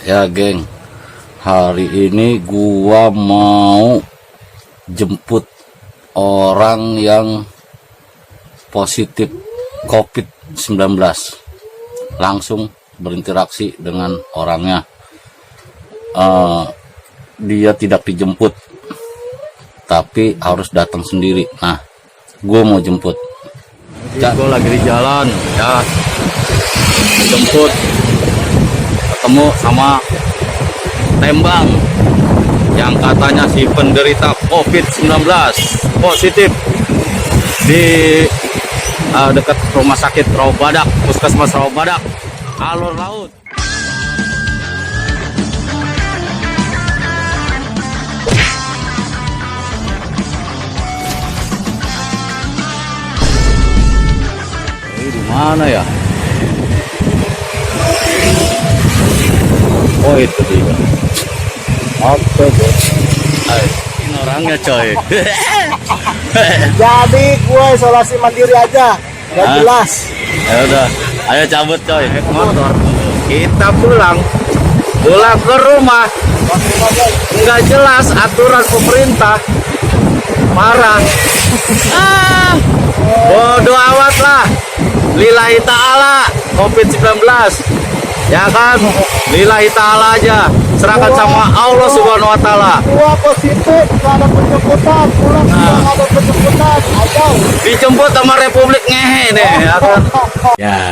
Ya geng, hari ini gua mau jemput orang yang positif COVID-19, langsung berinteraksi dengan orangnya. Dia tidak dijemput, tapi harus datang sendiri. Nah, gua mau jemput. Gue lagi di jalan ya, jemput, ketemu sama Tembang yang katanya si penderita COVID-19 positif di dekat rumah sakit Rawabadak, Puskesmas Rawabadak, alur laut. Ini di mana ya? Oh itu dia. Apa tuh? Ini orangnya coy. Jadi gue isolasi mandiri aja, nggak jelas. Ya udah, ayo cabut coy. Motor. Kita pulang ke rumah, nggak jelas aturan pemerintah, parah. Bodoh amat lah, lillahi ta'ala COVID-19, ya kan, lillahi ta'ala aja, serahkan sama Allah subhanahu wa ta'ala. Gua positif, nggak ada penjemputan, pulang nggak ada penjemputan, aja. Dijemput sama Republik ngehe nih, ya kan. Ya,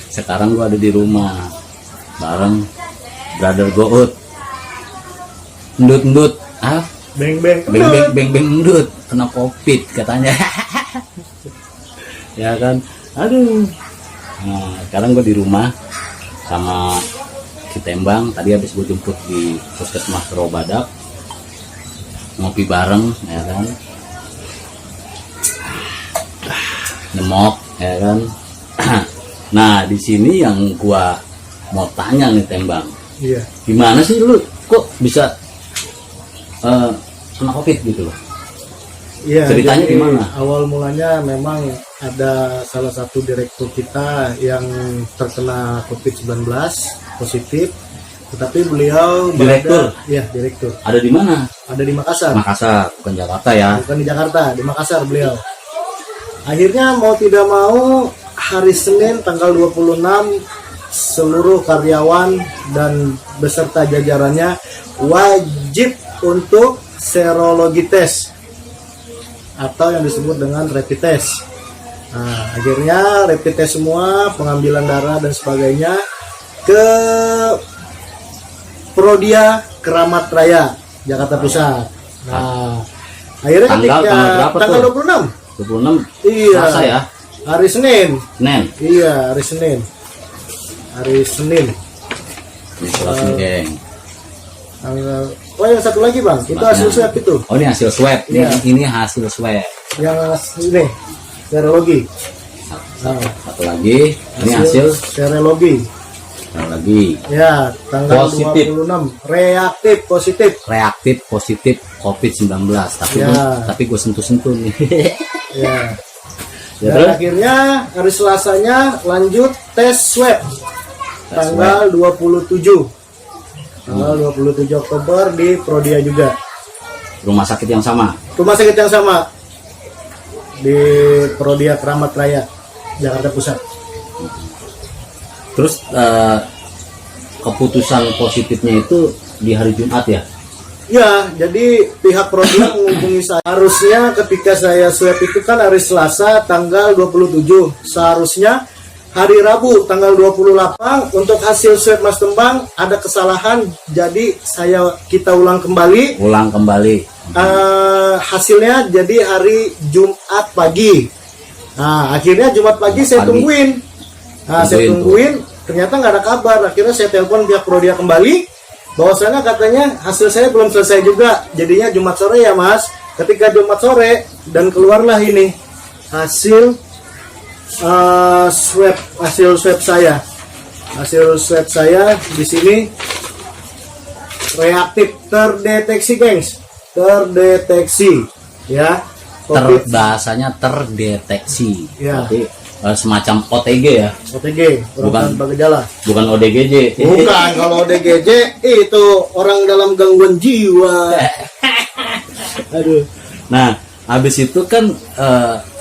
sekarang gua ada di rumah bareng brother Gout. Ndut, Beng-beng, beng ndut, kena COVID katanya. Ya kan, aduh. Nah, sekarang gua di rumah sama si Tembang. Tadi habis gue jemput di Puskesmas Rawabadak, ngopi bareng, ya kan, nyemok, ya kan. Nah, di sini yang gua mau tanya nih Tembang, iya. gimana sih lu kok bisa kena COVID gitu loh? Iya, Ceritanya jadi gimana? awal mulanya memang ada salah satu direktur kita yang terkena COVID-19 positif, tetapi beliau Direktur? Iya, direktur. Ada di mana? Ada di Makassar. Makassar, bukan Jakarta ya? Bukan di Jakarta, di Makassar beliau. Akhirnya mau tidak mau hari Senin tanggal 26 seluruh karyawan dan beserta jajarannya wajib untuk serologi tes atau yang disebut dengan rapid test. Nah, akhirnya rapid test semua, pengambilan darah dan sebagainya ke Prodia Keramat Raya Jakarta Pusat. Nah, akhirnya Tanggal berapa tanggal tuh? 26. 26 Iya. Selasa ya? Hari Senin. Senin. Iya, hari Senin. Hari Senin. Ini surat geng. Oh, yang satu lagi bang, itu hasil swab itu. Oh, ini hasil swab. Iya. Ini hasil swab. Yang ini serologi. Nah, Satu lagi, ini hasil serologi. lagi Ya, tanggal Positif. 26 reaktif positif. reaktif positif COVID-19. Tapi Ya. tapi gue sentuh-sentuh nih. Ya. Ya, Dan terus? akhirnya hari Selasanya lanjut tes swab tanggal 27. Tanggal 27 Oktober di Prodia juga. Rumah sakit yang sama. Rumah sakit yang sama di Prodia Keramat Raya Jakarta Pusat. Terus keputusan positifnya itu di hari Jumat ya? Ya, jadi pihak Prodia menghubungi saya. Harusnya ketika saya swab itu kan hari Selasa tanggal 27. Seharusnya hari Rabu tanggal 28 untuk hasil swab Mas Tembang ada kesalahan. Jadi kita ulang kembali. Hasilnya jadi hari Jumat pagi. Nah, akhirnya Jumat pagi saya tungguin. Nah, saya tungguin, ternyata nggak ada kabar. Akhirnya saya telepon pihak Prodia kembali, bahwasanya katanya hasil saya belum selesai juga. Jadinya Jumat sore ya Mas. Ketika Jumat sore dan keluarlah ini hasil swab saya. Hasil swab saya di sini reaktif, terdeteksi gengs, terdeteksi ya. Bahasanya terdeteksi. Ya. Berarti semacam OTG ya, OTG, orang tanpa gejala. bukan ODGJ. Bukan, kalau ODGJ itu orang dalam gangguan jiwa. Aduh. Nah, habis itu kan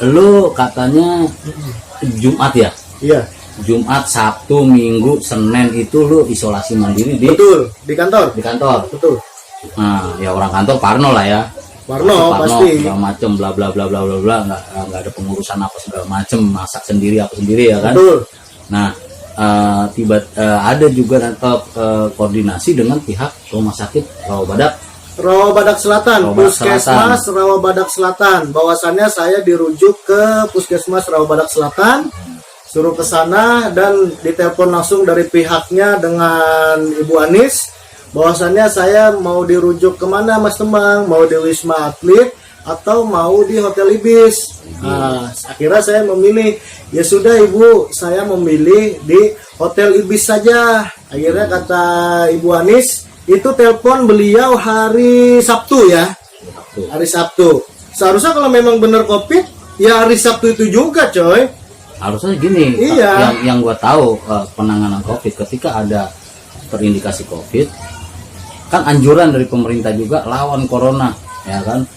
lu katanya Jumat ya? Iya. Jumat, Sabtu, Minggu, Senin itu lu isolasi mandiri di Betul, di kantor. di kantor. Betul. Nah, ya orang kantor parno lah ya. Warno pasti. segala macem bla bla bla bla bla bla, nggak ada pengurusan apa segala macem, masak sendiri apa sendiri ya kan. Betul. Nah, ada juga koordinasi dengan pihak rumah sakit Rawabadak. Rawabadak Selatan, Rawabadak Puskesmas Rawabadak Selatan. Bahwasannya saya dirujuk ke Puskesmas Rawabadak Selatan, suruh ke sana dan ditelepon langsung dari pihaknya dengan Ibu Anis. Bahwasannya saya mau dirujuk kemana Mas Tembang, mau di Wisma Atlet atau mau di Hotel Ibis. Nah, akhirnya saya memilih, ya sudah Ibu, saya memilih di Hotel Ibis saja. Akhirnya kata Ibu Anis, itu telepon beliau hari Sabtu ya, hari Sabtu. Seharusnya kalau memang benar COVID, ya hari Sabtu itu juga coy. Harusnya gini, Iya. yang gua tahu penanganan COVID ketika ada terindikasi COVID, kan anjuran dari pemerintah juga lawan corona, ya kan?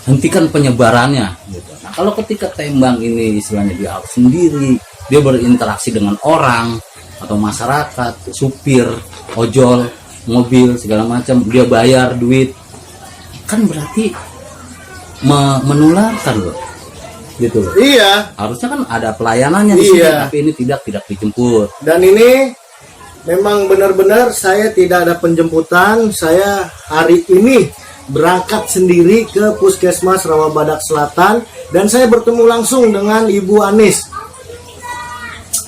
Hentikan penyebarannya gitu. Nah, kalau ketika Tembang ini istilahnya dia harus sendiri, dia berinteraksi dengan orang atau masyarakat, supir, ojol, mobil segala macam, dia bayar duit, kan berarti menularkan loh. Gitu loh. Iya. Harusnya kan ada pelayanannya di sini, Iya. tapi ini tidak dijemput. Dan ini memang benar-benar saya tidak ada penjemputan. Saya hari ini berangkat sendiri ke Puskesmas Rawabadak Selatan dan saya bertemu langsung dengan Ibu Anis.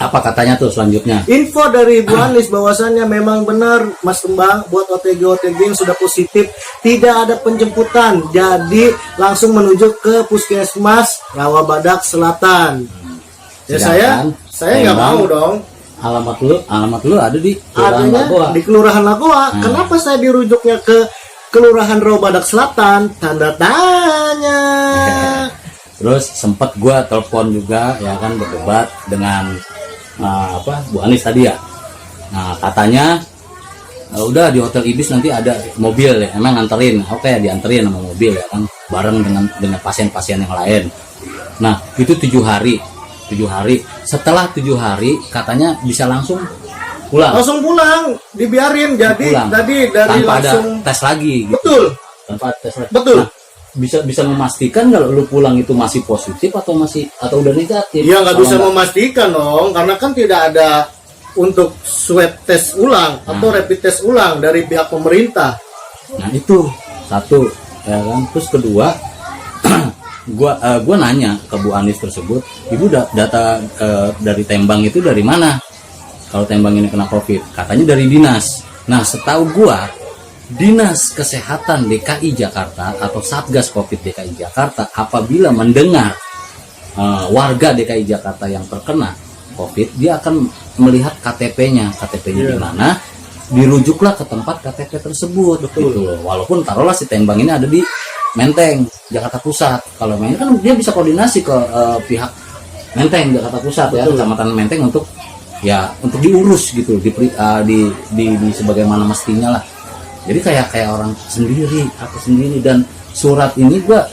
Apa katanya tuh selanjutnya? Info dari Ibu Anis bahwasannya memang benar Mas Tembang, buat OTG yang sudah positif tidak ada penjemputan, jadi langsung menuju ke Puskesmas Rawabadak Selatan. Ya saya nggak mau dong. Alamat lu ada di Kelurahan Adanya Lagoa. di Kelurahan Lagoa. Kenapa saya dirujuknya ke Kelurahan Rawabadak Selatan? Tanda tanya. Terus sempat gua telepon juga ya kan, berdebat dengan Bu Anis tadi ya. Nah, katanya udah di Hotel Ibis nanti ada mobil ya, emang nganterin. Oke, dianterin sama mobil ya kan, bareng dengan pasien-pasien yang lain. Nah, itu 7 hari. Setelah 7 hari katanya bisa langsung pulang. Langsung pulang, dibiarin. Jadi Pulang. tadi dari Tanpa langsung ada tes lagi gitu. betul. Tanpa tes lagi. Betul. Nah, bisa memastikan kalau lu pulang itu masih positif atau udah negatif? Ya nggak Kalau bisa memastikan dong, karena kan tidak ada untuk swab tes ulang atau rapid test ulang dari pihak pemerintah. Nah, itu satu ya kan. Terus kedua, gua nanya ke Bu Anis tersebut, ibu data dari Tembang itu dari mana kalau Tembang ini kena COVID? Katanya dari dinas. Nah, setahu gua Dinas Kesehatan DKI Jakarta atau Satgas COVID DKI Jakarta apabila mendengar warga DKI Jakarta yang terkena COVID, dia akan melihat KTP-nya di mana, dirujuklah ke tempat KTP tersebut. Betul. Gitu. Walaupun taruhlah si Tembang ini ada di Menteng, Jakarta Pusat. Kalau main kan dia bisa koordinasi ke pihak Menteng, Jakarta Pusat. Betul. Ya, Kecamatan Menteng untuk diurus gitu, di sebagaimana mestinya lah. Jadi kayak orang sendiri, aku sendiri, dan surat ini gua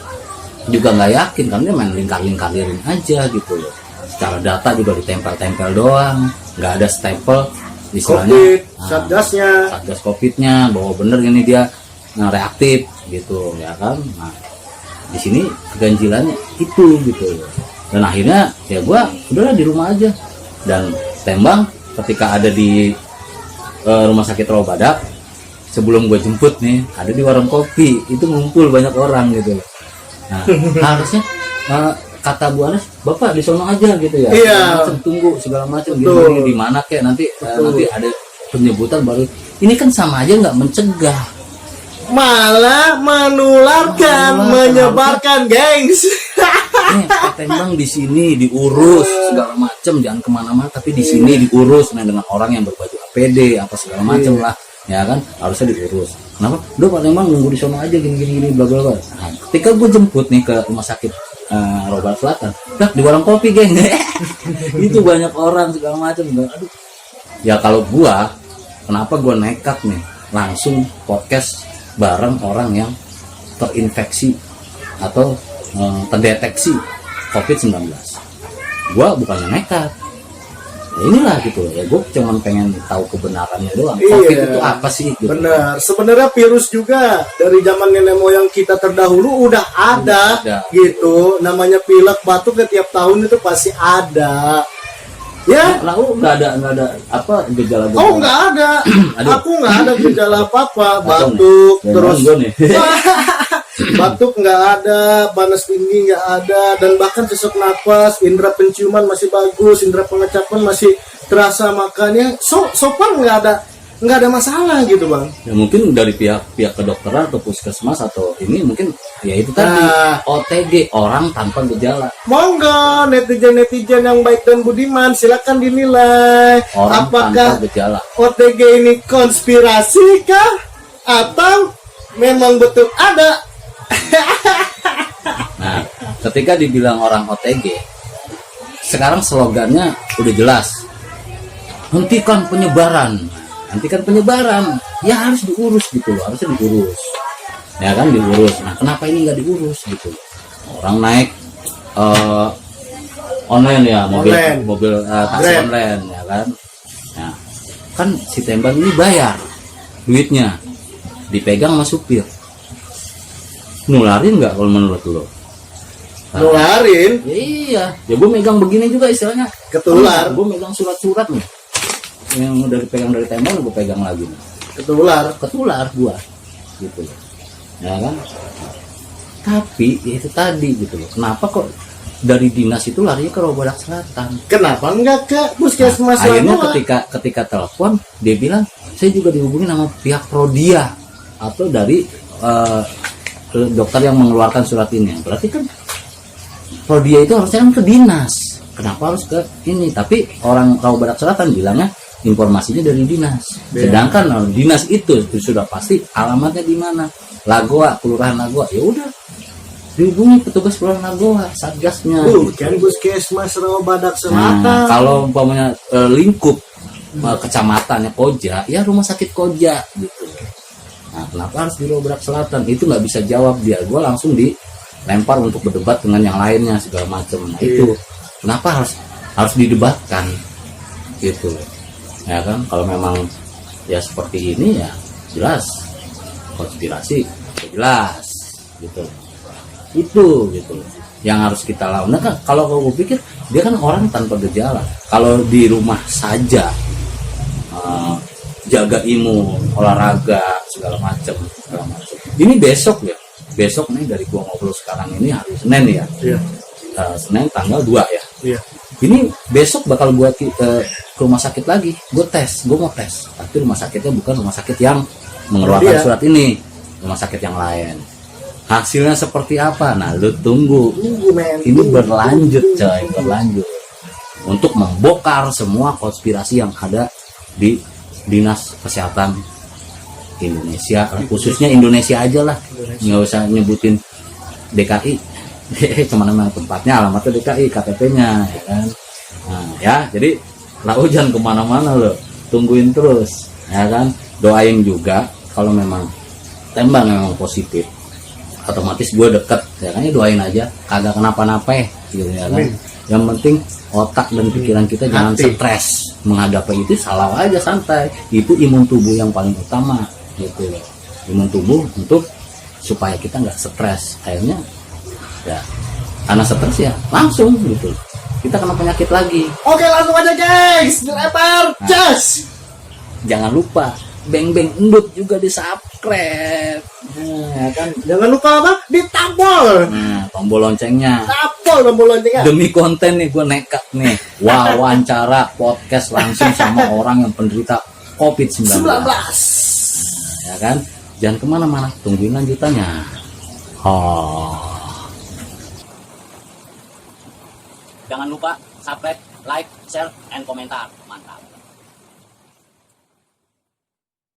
juga nggak yakin karena dia main lingkar-lingkarin aja gitu loh. Secara data juga ditempel-tempel doang, nggak ada stempel istilahnya COVID, satgasnya, satgas COVID-nya bahwa bener ini dia reaktif gitu ya kan. Nah, di sini keganjilannya itu gitu loh. Dan akhirnya ya gua udahlah di rumah aja. Dan Tembang ketika ada di rumah sakit Rawabadak, sebelum gue jemput nih, ada di warung kopi itu ngumpul banyak orang gitu. Nah, harusnya kata Bu Anis, Bapak di sono aja gitu ya. Iya. Tunggu segala macam gini di mana kek nanti ada penyebutan baru. Ini kan sama aja nggak mencegah, malah menularkan, menyebarkan, gengs. Nih, Tembang di sini diurus segala macam, jangan kemana-mana, tapi di sini diurus dengan orang yang berbaju APD apa segala macam lah. Ya kan, harusnya diurus. Kenapa? Udah Pak Tembang nunggu di sana aja gini bla bla bla. Nah, ketika gue jemput nih ke rumah sakit Roba Selatan, dah di warung kopi geng. Itu banyak orang segala macam. Aduh. Ya kalau gua, kenapa gua nekat nih langsung podcast bareng orang yang terinfeksi atau terdeteksi COVID-19. Gua bukannya nekat. Ya inilah gitu ya, gue cuma pengen tahu kebenarannya doang. COVID Iya, itu apa sih? Gitu. benar. Sebenarnya virus juga dari zaman nenek moyang kita terdahulu udah ada, gitu. Namanya pilek, batuk tiap tahun itu pasti ada. Ya, Lalu nggak ada apa gejala? oh nggak ada. Aduh. Aku nggak ada gejala apa-apa. Kacau Batuk nih. terus. Gue nih. Batuk nggak ada, panas tinggi nggak ada, dan bahkan sesak napas, indera penciuman masih bagus, indera pengecapan masih terasa, makanya so far nggak ada masalah gitu bang. Ya mungkin dari pihak kedokteran atau puskesmas atau ini mungkin ya itu tadi OTG, orang tanpa gejala. Monggo netizen yang baik dan budiman silakan dinilai Orang apakah tanpa gejala. OTG ini konspirasi kah atau memang betul ada. Nah, ketika dibilang orang OTG, sekarang slogannya udah jelas. Hentikan penyebaran. Hentikan penyebaran. Ya harus diurus gitu loh, harusnya diurus. Ya kan diurus. Nah, kenapa ini nggak diurus gitu? Orang naik online ya, mobil taksi Grab. online ya kan. Nah, kan si Tembang ini bayar duitnya, dipegang sama supir. Nularin nggak kalau menurut lo? Nularin, Ya iya, ya gue megang begini juga istilahnya. ketular, Gue megang surat-surat nih, yang udah dipegang dari Tembang, gue pegang lagi nih. Ketular gue, gitu loh. Ya kan? Tapi ya itu tadi gitu loh. Kenapa kok dari dinas itu larinya ke Robadak Selatan? kenapa enggak ke puskesmas Akhirnya Lagoa? ketika telepon dia bilang saya juga dihubungi sama pihak Prodia atau dari dokter yang mengeluarkan surat ini. Berarti kan Prodia itu harusnya kan ke dinas. Kenapa harus ke ini? Tapi orang Robadak Selatan bilangnya informasinya dari dinas. Sedangkan dinas itu sudah pasti alamatnya di mana? Lagoa, Kelurahan Lagoa. Ya udah dihubungi petugas Kelurahan Lagoa, satgasnya. Bukan puskesmas Robadak Selatan. Nah, kalau umpamanya lingkup kecamatannya Koja, ya rumah sakit Koja gitu. Nah, kenapa harus di Robadak Selatan? Itu nggak bisa jawab dia. Gue langsung dilempar untuk berdebat dengan yang lainnya segala macam. Nah, itu kenapa harus didebatkan gitu. Ya kan, kalau memang ya seperti ini ya jelas konspirasi, ya jelas gitu. Itu gitu yang harus kita lawan. Nah, kan kalau gue pikir dia kan orang tanpa gejala. Kalau di rumah saja jaga imun, olahraga segala macam. Ini besok ya. Besok nih dari gua ngobrol sekarang ini hari Senin ya. Iya. Senin tanggal 2 ya. Iya. Ini besok bakal gua ke rumah sakit lagi. Gua mau tes. Tapi rumah sakitnya bukan rumah sakit yang mengeluarkan Iya. surat ini. Rumah sakit yang lain. Hasilnya seperti apa? Nah, lu tunggu. Men. Ini berlanjut coy, berlanjut. Untuk membongkar semua konspirasi yang ada di Dinas Kesehatan Indonesia, khususnya Indonesia aja lah, nggak usah nyebutin DKI. Cuma nama tempatnya, alamatnya DKI, KTP-nya, ya kan. Nah, ya, jadi lau jangan kemana-mana loh, tungguin terus, ya kan. Doain juga kalau memang Tembang memang positif, otomatis gue deket, ya kan. Doain aja, kagak kenapa-napa, gitu ya kan. Yang penting otak dan pikiran kita jangan stres menghadapi itu, salah aja, santai. Itu imun tubuh yang paling utama gitu. Imun tubuh untuk supaya kita nggak stres. Akhirnya ya karena stres ya langsung gitu kita kena penyakit lagi. Oke, langsung aja guys, dilempar, jas. Jangan lupa beng-beng endut juga di subscribe. Nah, kan. Jangan lupa apa? Ditampol. Nah, tombol loncengnya. Tampol tombol loncengnya. Demi konten nih gue nekat nih wawancara podcast langsung sama orang yang penderita COVID-19. Ya kan, jangan kemana-mana, tungguin lanjutannya. Jangan lupa subscribe, like, share, and komentar. Mantap.